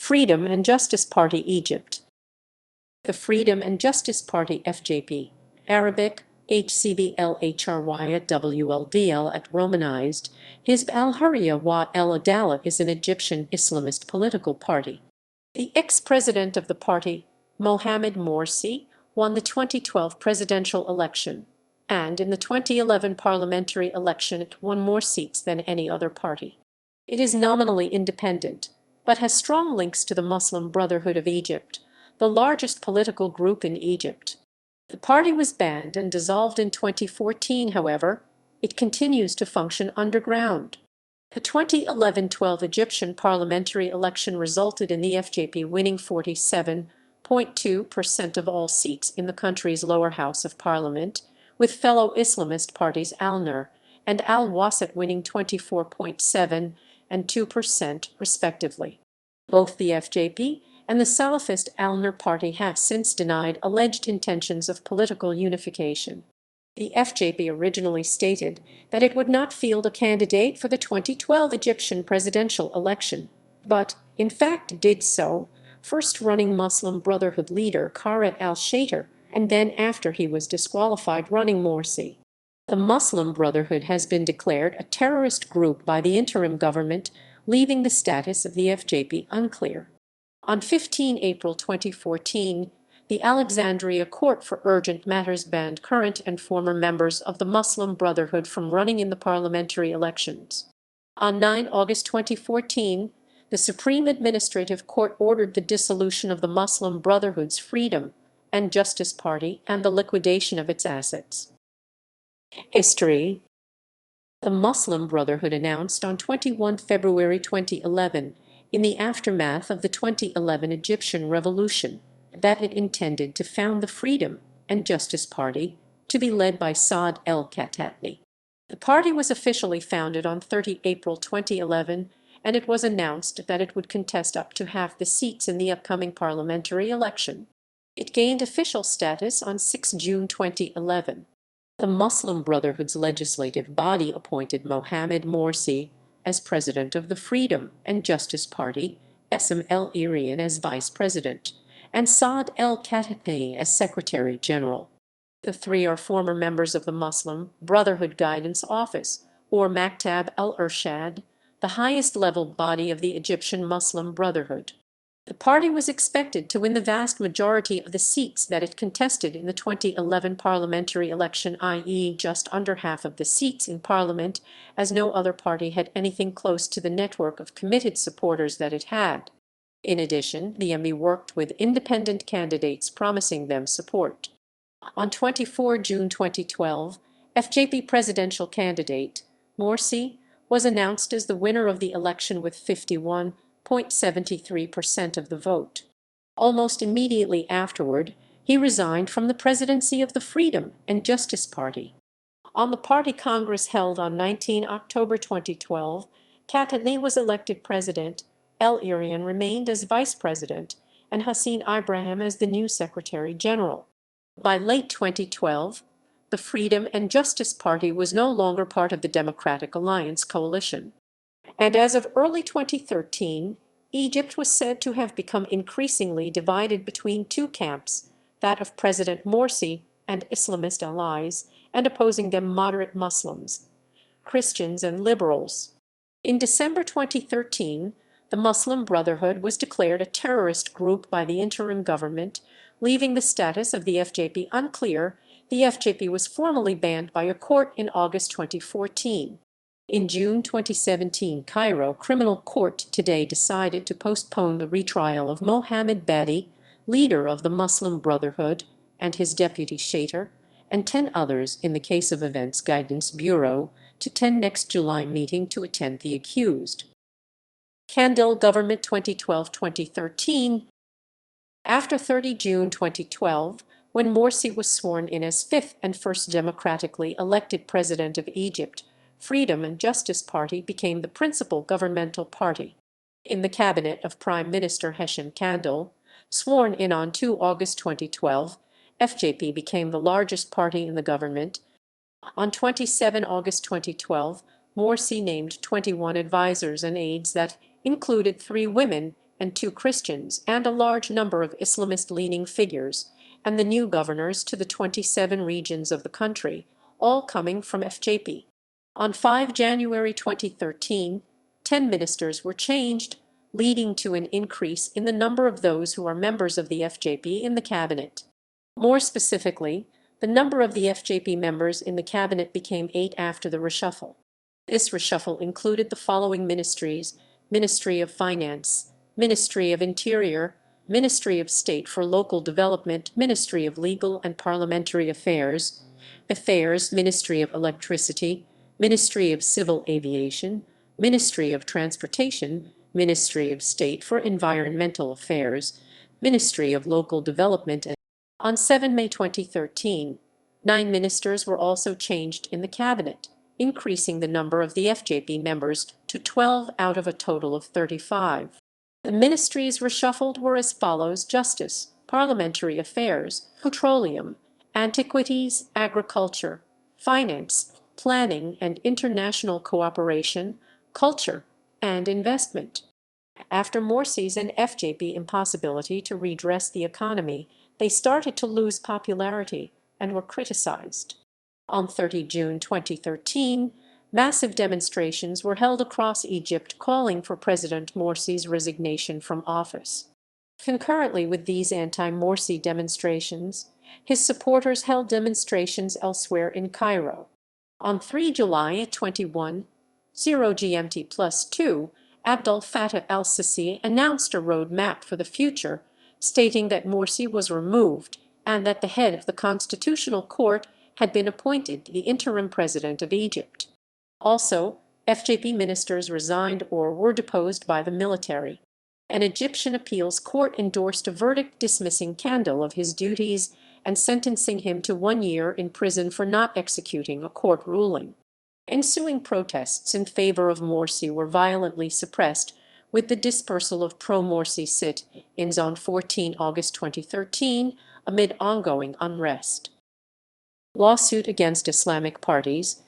Freedom and Justice Party Egypt. The Freedom and Justice Party FJP, Arabic, HCB al-Ḥurriyyah WLDL at romanized, Ḥizb al-Harriya wa-l-ʿAdālah is an Egyptian Islamist political party. The ex-president of the party, Mohamed Morsi, won the 2012 presidential election, and in the 2011 parliamentary election it won more seats than any other party. It is nominally independent, but has strong links to the Muslim Brotherhood of Egypt, the largest political group in Egypt. The party was banned and dissolved in 2014, however, it continues to function underground. The 2011-12 Egyptian parliamentary election resulted in the FJP winning 47.2% of all seats in the country's lower house of parliament, with fellow Islamist parties al Nour and al-Wasat winning 24.7% and 2% respectively. Both the FJP and the Salafist Al Nour Party have since denied alleged intentions of political unification. The FJP originally stated that it would not field a candidate for the 2012 Egyptian presidential election, but, in fact, did so, first running Muslim Brotherhood leader Khairat al-Shater, and then after he was disqualified running Morsi. The Muslim Brotherhood has been declared a terrorist group by the interim government, leaving the status of the FJP unclear. On 15 April 2014, the Alexandria Court for Urgent Matters banned current and former members of the Muslim Brotherhood from running in the parliamentary elections. On 9 August 2014, the Supreme Administrative Court ordered the dissolution of the Muslim Brotherhood's Freedom and Justice Party and the liquidation of its assets. History. The Muslim Brotherhood announced on 21 February 2011, in the aftermath of the 2011 Egyptian Revolution, that it intended to found the Freedom and Justice Party, to be led by Saad el-Khatami. The party was officially founded on 30 April 2011, and it was announced that it would contest up to half the seats in the upcoming parliamentary election. It gained official status on 6 June 2011. The Muslim Brotherhood's legislative body appointed Mohamed Morsi as president of the Freedom and Justice Party, Esm el-Irian as vice president, and Saad el-Khatami as secretary general. The three are former members of the Muslim Brotherhood Guidance Office, or Maktab al-Irshad, the highest-level body of the Egyptian Muslim Brotherhood. The party was expected to win the vast majority of the seats that it contested in the 2011 parliamentary election, i.e. just under half of the seats in parliament, as no other party had anything close to the network of committed supporters that it had. In addition, the MB worked with independent candidates promising them support. On 24 June 2012, FJP presidential candidate Morsi was announced as the winner of the election with 51.73% of the vote. Almost immediately afterward, he resigned from the presidency of the Freedom and Justice Party. On the party congress held on 19 October 2012, Khatami was elected president, El-Irian remained as vice president, and Hussein Ibrahim as the new secretary general. By late 2012, the Freedom and Justice Party was no longer part of the Democratic Alliance coalition. And as of early 2013, Egypt was said to have become increasingly divided between two camps, that of President Morsi and Islamist allies, and opposing them moderate Muslims, Christians and liberals. In December 2013, the Muslim Brotherhood was declared a terrorist group by the interim government, leaving the status of the FJP unclear. The FJP was formally banned by a court in August 2014. In June 2017, Cairo Criminal Court today decided to postpone the retrial of Mohamed Badi, leader of the Muslim Brotherhood, and his deputy Shater, and 10 others in the case of Events Guidance Bureau, to 10 next July meeting to attend the accused. Kandil Government 2012-2013. After 30 June 2012, when Morsi was sworn in as fifth and first democratically elected president of Egypt, Freedom and Justice Party became the principal governmental party. In the cabinet of Prime Minister Hesham Kandil, sworn in on 2 August 2012, FJP became the largest party in the government. On 27 August 2012, Morsi named 21 advisors and aides that included 3 women and 2 Christians, and a large number of Islamist-leaning figures, and the new governors to the 27 regions of the country, all coming from FJP. On 5 January 2013, 10 ministers were changed, leading to an increase in the number of those who are members of the FJP in the cabinet. More specifically, the number of the FJP members in the cabinet became 8 after the reshuffle. This reshuffle included the following ministries: Ministry of Finance, Ministry of Interior, Ministry of State for Local Development, Ministry of Legal and Parliamentary Affairs, Ministry of Electricity, Ministry of Civil Aviation, Ministry of Transportation, Ministry of State for Environmental Affairs, Ministry of Local Development. On 7 May 2013, 9 ministers were also changed in the cabinet, increasing the number of the FJP members to 12 out of a total of 35. The ministries reshuffled were as follows: Justice, Parliamentary Affairs, Petroleum, Antiquities, Agriculture, Finance, Planning and International Cooperation, Culture, and Investment. After Morsi's and FJP impossibility to redress the economy, they started to lose popularity and were criticized. On 30 June 2013, massive demonstrations were held across Egypt calling for President Morsi's resignation from office. Concurrently with these anti-Morsi demonstrations, his supporters held demonstrations elsewhere in Cairo. On 3 July 21, 0 GMT+2, Abdel Fattah al-Sisi announced a road map for the future, stating that Morsi was removed and that the head of the Constitutional Court had been appointed the interim president of Egypt. Also, FJP ministers resigned or were deposed by the military. An Egyptian appeals court endorsed a verdict dismissing Kandil of his duties and sentencing him to 1 year in prison for not executing a court ruling. Ensuing protests in favor of Morsi were violently suppressed, with the dispersal of pro-Morsi sit-ins on 14 August 2013 amid ongoing unrest. Lawsuit against Islamic parties.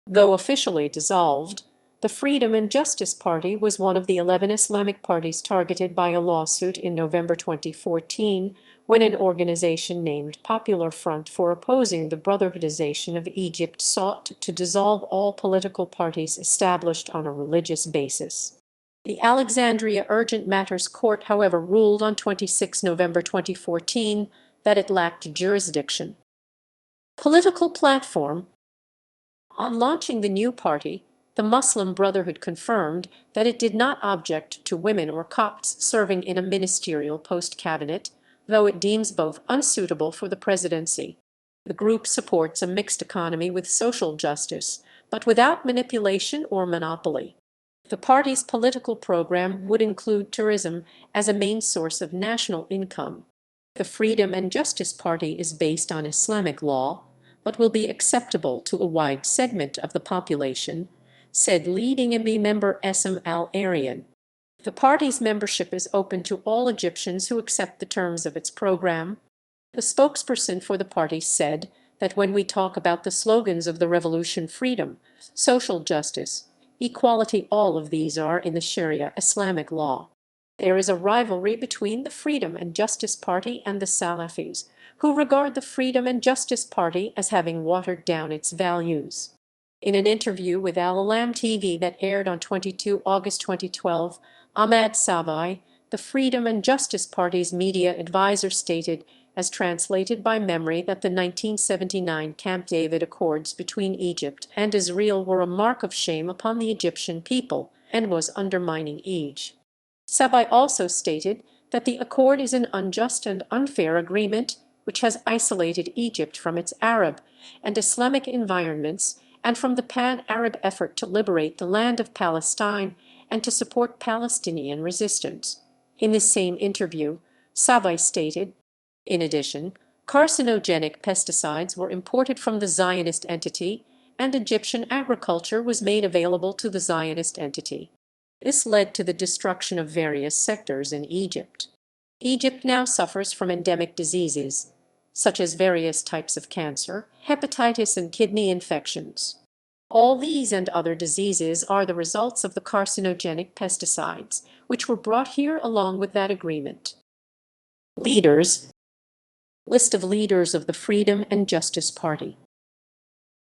Though officially dissolved, the Freedom and Justice Party was one of the 11 Islamic parties targeted by a lawsuit in November 2014 when an organization named Popular Front for Opposing the Brotherhoodization of Egypt sought to dissolve all political parties established on a religious basis. The Alexandria Urgent Matters Court, however, ruled on 26 November 2014 that it lacked jurisdiction. Political platform. On launching the new party, the Muslim Brotherhood confirmed that it did not object to women or Copts serving in a ministerial post-cabinet, though it deems both unsuitable for the presidency. The group supports a mixed economy with social justice, but without manipulation or monopoly. The party's political program would include tourism as a main source of national income. The Freedom and Justice Party is based on Islamic law, but will be acceptable to a wide segment of the population, said leading MB member Essam Al-Arian. The party's membership is open to all Egyptians who accept the terms of its program. The spokesperson for the party said that when we talk about the slogans of the revolution, freedom, social justice, equality, all of these are in the Sharia Islamic law. There is a rivalry between the Freedom and Justice Party and the Salafis, who regard the Freedom and Justice Party as having watered down its values. In an interview with Al-Alam TV that aired on 22 August 2012, Ahmad Sabai, the Freedom and Justice Party's media advisor, stated, as translated by memory, that the 1979 Camp David Accords between Egypt and Israel were a mark of shame upon the Egyptian people and was undermining Egypt. Sabai also stated that the accord is an unjust and unfair agreement which has isolated Egypt from its Arab and Islamic environments and from the pan-Arab effort to liberate the land of Palestine and to support Palestinian resistance. In the same interview, Sabai stated, in addition, carcinogenic pesticides were imported from the Zionist entity and Egyptian agriculture was made available to the Zionist entity. This led to the destruction of various sectors in Egypt. Egypt now suffers from endemic diseases, such as various types of cancer, hepatitis, and kidney infections. All these and other diseases are the results of the carcinogenic pesticides, which were brought here along with that agreement. Leaders. List of leaders of the Freedom and Justice Party.